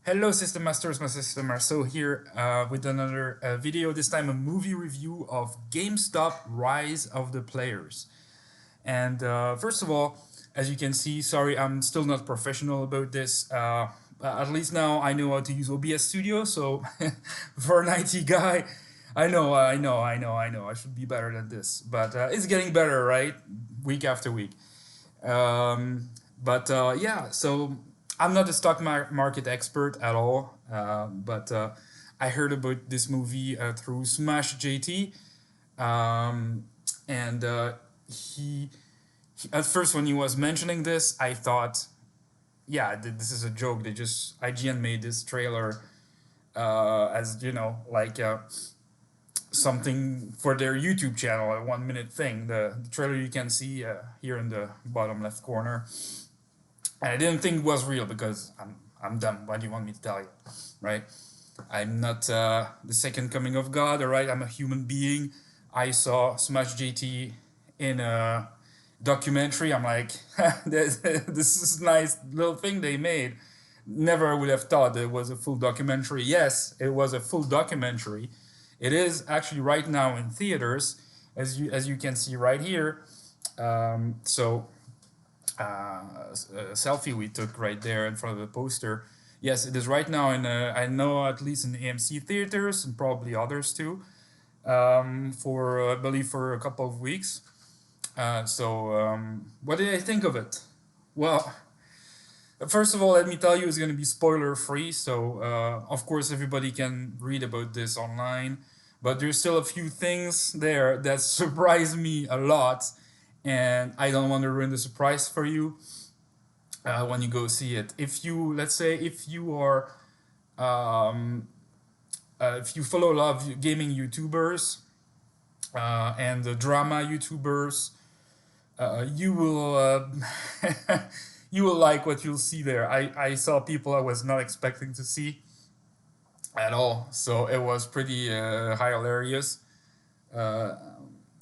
Hello System Masters, my System Marceau here with another video, this time a movie review of GameStop Rise of the Players. And first of all, as you can see, sorry, I'm still not professional about this. At least now I know how to use OBS Studio, so for an IT guy, I should be better than this. But it's getting better, right? Week after week. Yeah, so I'm not a stock market expert at all, but I heard about this movie through Smash JT, um, and he, at first when he was mentioning this, I thought, yeah, this is a joke. They just IGN made this trailer as like something for their YouTube channel, a 1 minute thing. The trailer you can see here in the bottom left corner. And I didn't think it was real because I'm dumb. What do you want me to tell you, right? I'm not the second coming of God, all right? I'm a human being. I saw Smash JT in a documentary. I'm like, this is a nice little thing they made. Never would have thought it was a full documentary. Yes, it was a full documentary. It is actually right now in theaters, as you can see right here. So a selfie we took right there in front of the poster. Yes, it is right now in, I know at least in the AMC theaters and probably others too, for, I believe, for a couple of weeks. What did I think of it? Well, first of all, let me tell you, it's going to be spoiler free. So, of course, everybody can read about this online. But there's still a few things there that surprised me a lot. And I don't want to ruin the surprise for you when you go see it. If you, let's say, if you follow a lot of gaming YouTubers and the drama YouTubers, you will you will like what you'll see there. I saw people I was not expecting to see at all, so it was pretty hilarious.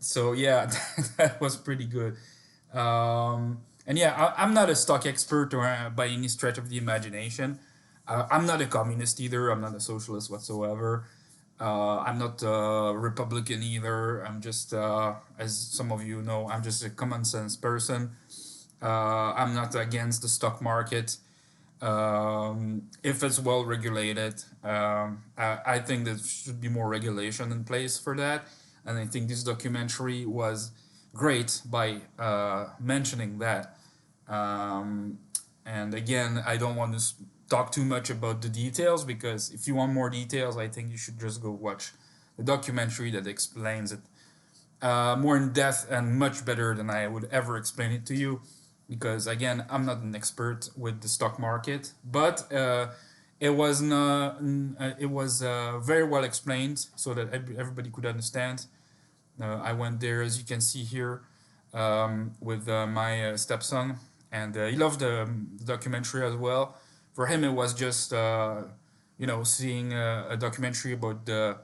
So yeah, that was pretty good. And yeah, I'm not a stock expert or by any stretch of the imagination. I'm not a communist either. I'm not a socialist whatsoever. I'm not a Republican either. I'm just, as some of you know, I'm just a common sense person. I'm not against the stock market. If it's well regulated, I think there should be more regulation in place for that. And I think this documentary was great by mentioning that. And again, I don't want to talk too much about the details because if you want more details, I think you should just go watch the documentary that explains it more in depth and much better than I would ever explain it to you. Because again, I'm not an expert with the stock market, but it was very well explained so that everybody could understand. I went there, as you can see here, with my stepson, and he loved the documentary as well. For him, it was just seeing a documentary about the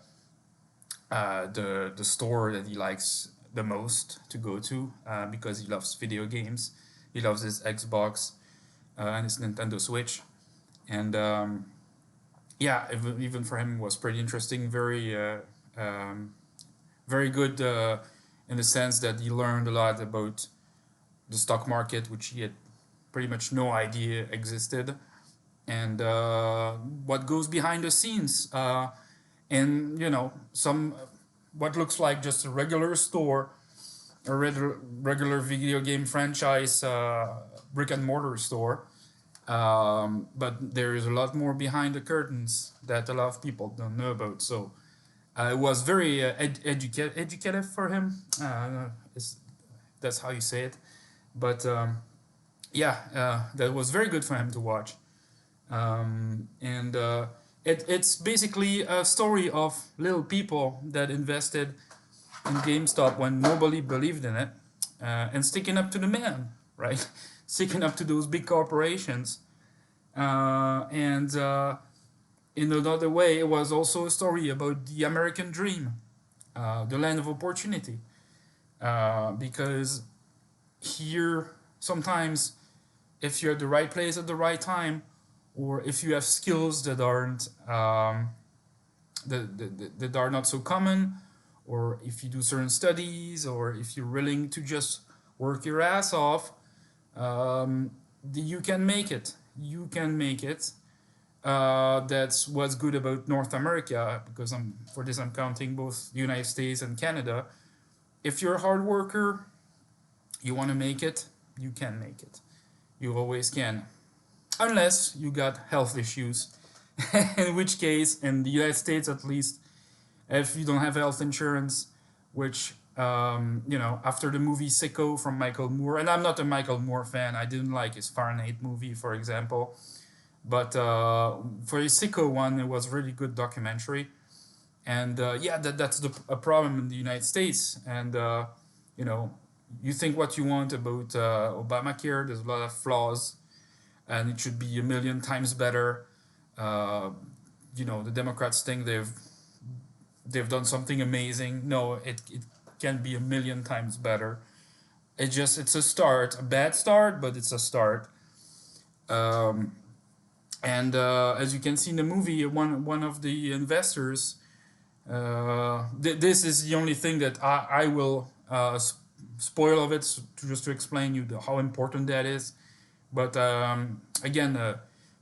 store that he likes the most to go to because he loves video games. He loves his Xbox and his Nintendo Switch, and yeah, even for him it was pretty interesting. Very good in the sense that he learned a lot about the stock market, which he had pretty much no idea existed, and what goes behind the scenes. And some what looks like just a regular store, a regular video game franchise, brick and mortar store. But there is a lot more behind the curtains that a lot of people don't know about. So it was very educative for him. That's how you say it. But yeah, that was very good for him to watch. It's basically a story of little people that invested in GameStop when nobody believed in it, and sticking up to the man, right? Sticking up to those big corporations. And in another way, it was also a story about the American dream, the land of opportunity. Because here, sometimes, if you're at the right place at the right time, or if you have skills that aren't that are not so common, or if you do certain studies, or if you're willing to just work your ass off, um, you can make it. You can make it. That's what's good about North America, because for this I'm counting both the United States and Canada. If you're a hard worker, you want to make it, you can make it. You always can, unless you got health issues. In which case, in the United States at least, if you don't have health insurance, which after the movie Sicko from Michael Moore, and I'm not a Michael Moore fan, I didn't like his Fahrenheit movie, for example, but for his Sicko one, it was a really good documentary, and that's a problem in the United States, and you think what you want about Obamacare, there's a lot of flaws, and it should be a million times better. Uh, the Democrats think they've done something amazing. No, it can be a million times better. It's a start, a bad start, but it's a start. Um, and as you can see in the movie, one of the investors. This is the only thing that I will spoil of it, just to explain you how important that is. But again,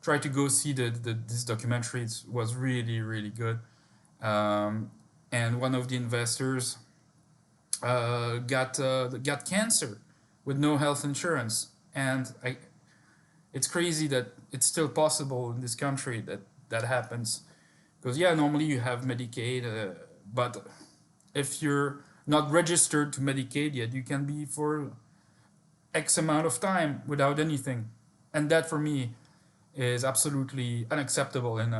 try to go see this documentary. It was really, really good. And one of the investors got cancer with no health insurance, and it's crazy that it's still possible in this country that happens. Because normally you have Medicaid, but if you're not registered to Medicaid yet, you can be for X amount of time without anything, and that for me is absolutely unacceptable in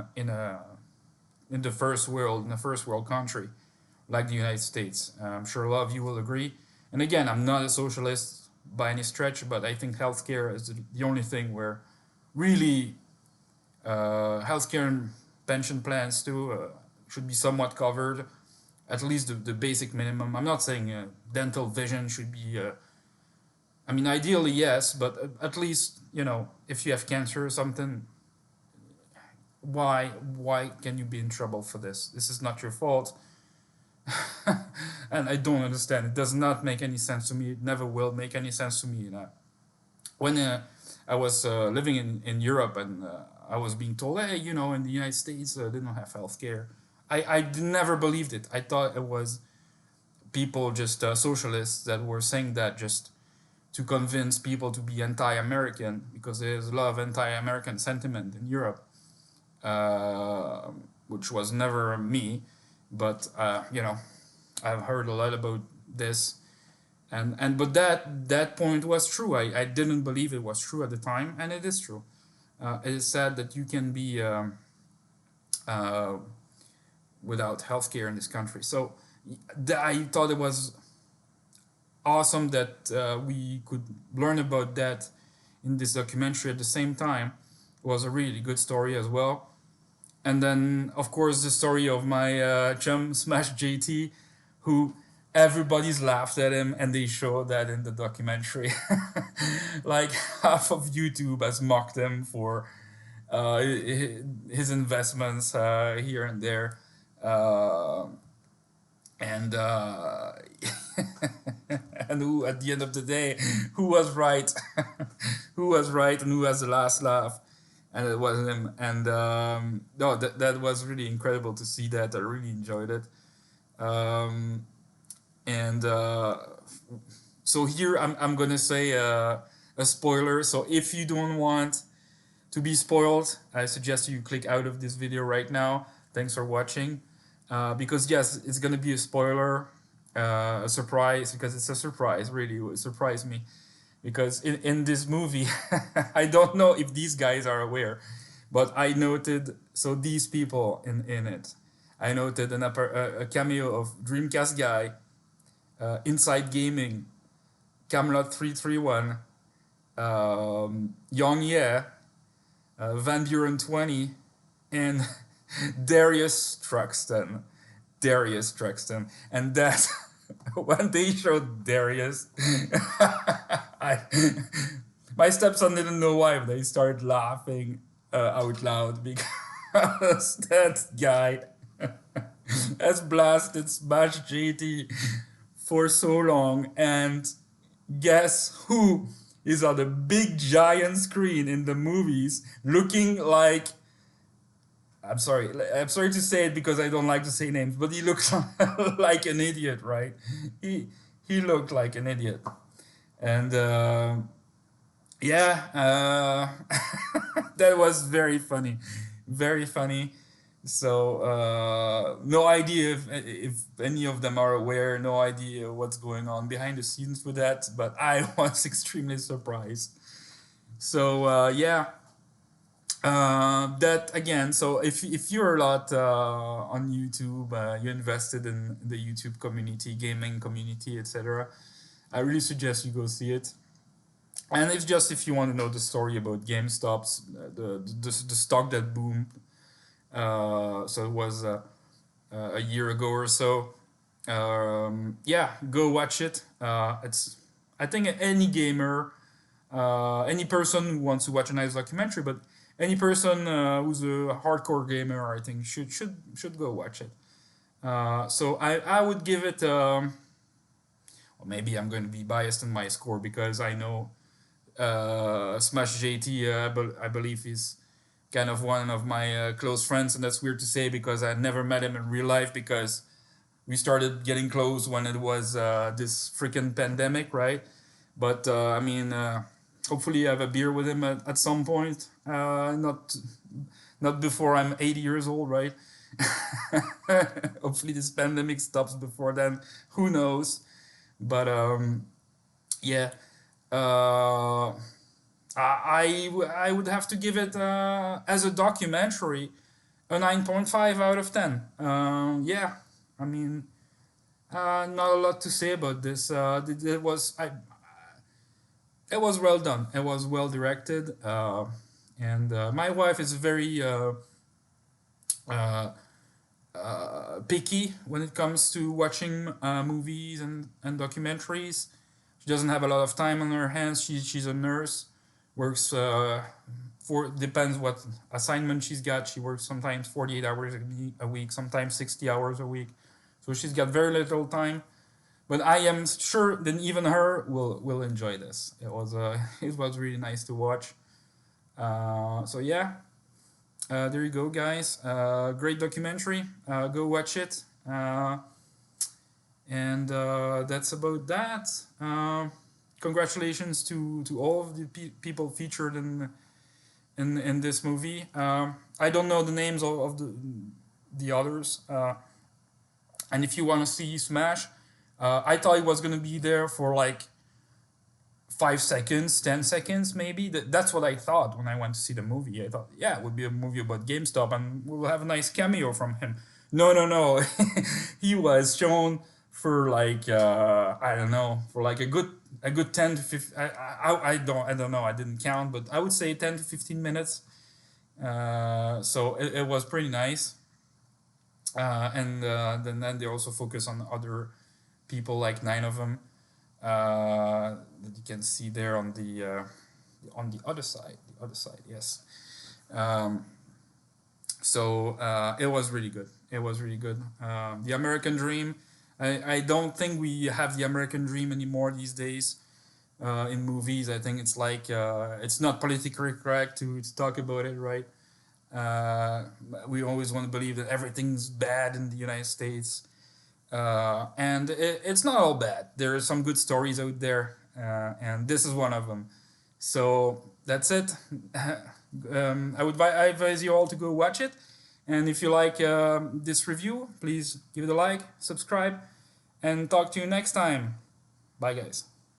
the first world country like the United States. I'm sure a lot of you will agree. And again, I'm not a socialist by any stretch, but I think healthcare is the only thing where really healthcare and pension plans too should be somewhat covered, at least the basic minimum. I'm not saying dental vision should be. Ideally yes, but at least if you have cancer or something, why can you be in trouble for this? This is not your fault. And I don't understand. It does not make any sense to me. It never will make any sense to me. When I was living in Europe, and I was being told, hey, in the United States, they don't have health care. I never believed it. I thought it was people, just socialists, that were saying that just to convince people to be anti-American, because there's a lot of anti-American sentiment in Europe, which was never me. But I've heard a lot about this, but that point was true. I didn't believe it was true at the time, and it is true. It is sad that you can be without healthcare in this country. So I thought it was awesome that we could learn about that in this documentary at the same time. It was a really good story as well. And then, of course, the story of my chum Smash JT, who everybody's laughed at him, and they show that in the documentary. Like half of YouTube has mocked him for his investments here and there. And and who, at the end of the day, who was right? Who was right, and who has the last laugh? And it was him. And no, that was really incredible to see that. I really enjoyed it. And so here I'm gonna say a spoiler. So if you don't want to be spoiled, I suggest you click out of this video right now. Thanks for watching. Because yes, it's gonna be a spoiler, a surprise, because it's a surprise. Really, it surprised me. Because in this movie, I don't know if these guys are aware, but I noted, so these people in it, I noted a cameo of Dreamcast Guy, Inside Gaming, Camelot 331, Young Yeah, Van Buren 20, and Darius Truxton. And that, when they showed Darius, my stepson didn't know why, but they started laughing out loud because that guy has blasted Smash JT for so long, and guess who is on the big giant screen in the movies looking like, I'm sorry to say it because I don't like to say names, but he looks like an idiot, right? He he looked like an idiot. And yeah, that was very funny. So no idea if any of them are aware, no idea what's going on behind the scenes with that, but I was extremely surprised. So yeah, that again. So if you're a lot on YouTube, you're invested in the YouTube community, gaming community, etc. I really suggest you go see it. And if just if you want to know the story about GameStop's the stock that boomed, so it was a year ago or so. Yeah, go watch it. It's I think any gamer, any person who wants to watch a nice documentary, but any person who's a hardcore gamer, I think should go watch it. So I would give it. Well, maybe I'm going to be biased in my score because I know Smash JT. I believe he's kind of one of my close friends, and that's weird to say because I never met him in real life because we started getting close when it was this freaking pandemic, right? But I mean, hopefully I have a beer with him at some point. Not before I'm 80 years old, right? Hopefully this pandemic stops before then. Who knows? But yeah, uh, I would have to give it as a documentary a 9.5 out of 10. Yeah, I mean, not a lot to say about this. It was well done. It was well directed, and my wife is very uh, picky when it comes to watching movies and documentaries. She doesn't have a lot of time on her hands. She's a nurse, works for depends what assignment she's got. She works sometimes 48 hours a week, sometimes 60 hours a week. So she's got very little time. But I am sure that even her will enjoy this. It was it was really nice to watch. So yeah, there you go, guys. Great documentary. Go watch it. And that's about that. Congratulations to all of the people featured in this movie. I don't know the names of the others. And if you want to see Smash, I thought it was gonna be there for like 5 seconds, 10 seconds, maybe. That's what I thought when I went to see the movie. I thought, yeah, it would be a movie about GameStop, and we'll have a nice cameo from him. No, no, no. He was shown for like I don't know, for like a good 10 to 15. I don't know. I didn't count, but I would say 10 to 15 minutes. So it was pretty nice. And then they also focus on other people, like 9 of them, that you can see there on the other side. The other side, yes. Um, so it was really good. It was really good. The American Dream. I don't think we have the American Dream anymore these days in movies. I think it's like it's not politically correct to talk about it, right? Uh, we always want to believe that everything's bad in the United States, and it's not all bad. There are some good stories out there, and this is one of them. So that's it. I advise you all to go watch it. And if you like this review, please give it a like, subscribe, and talk to you next time. Bye, guys.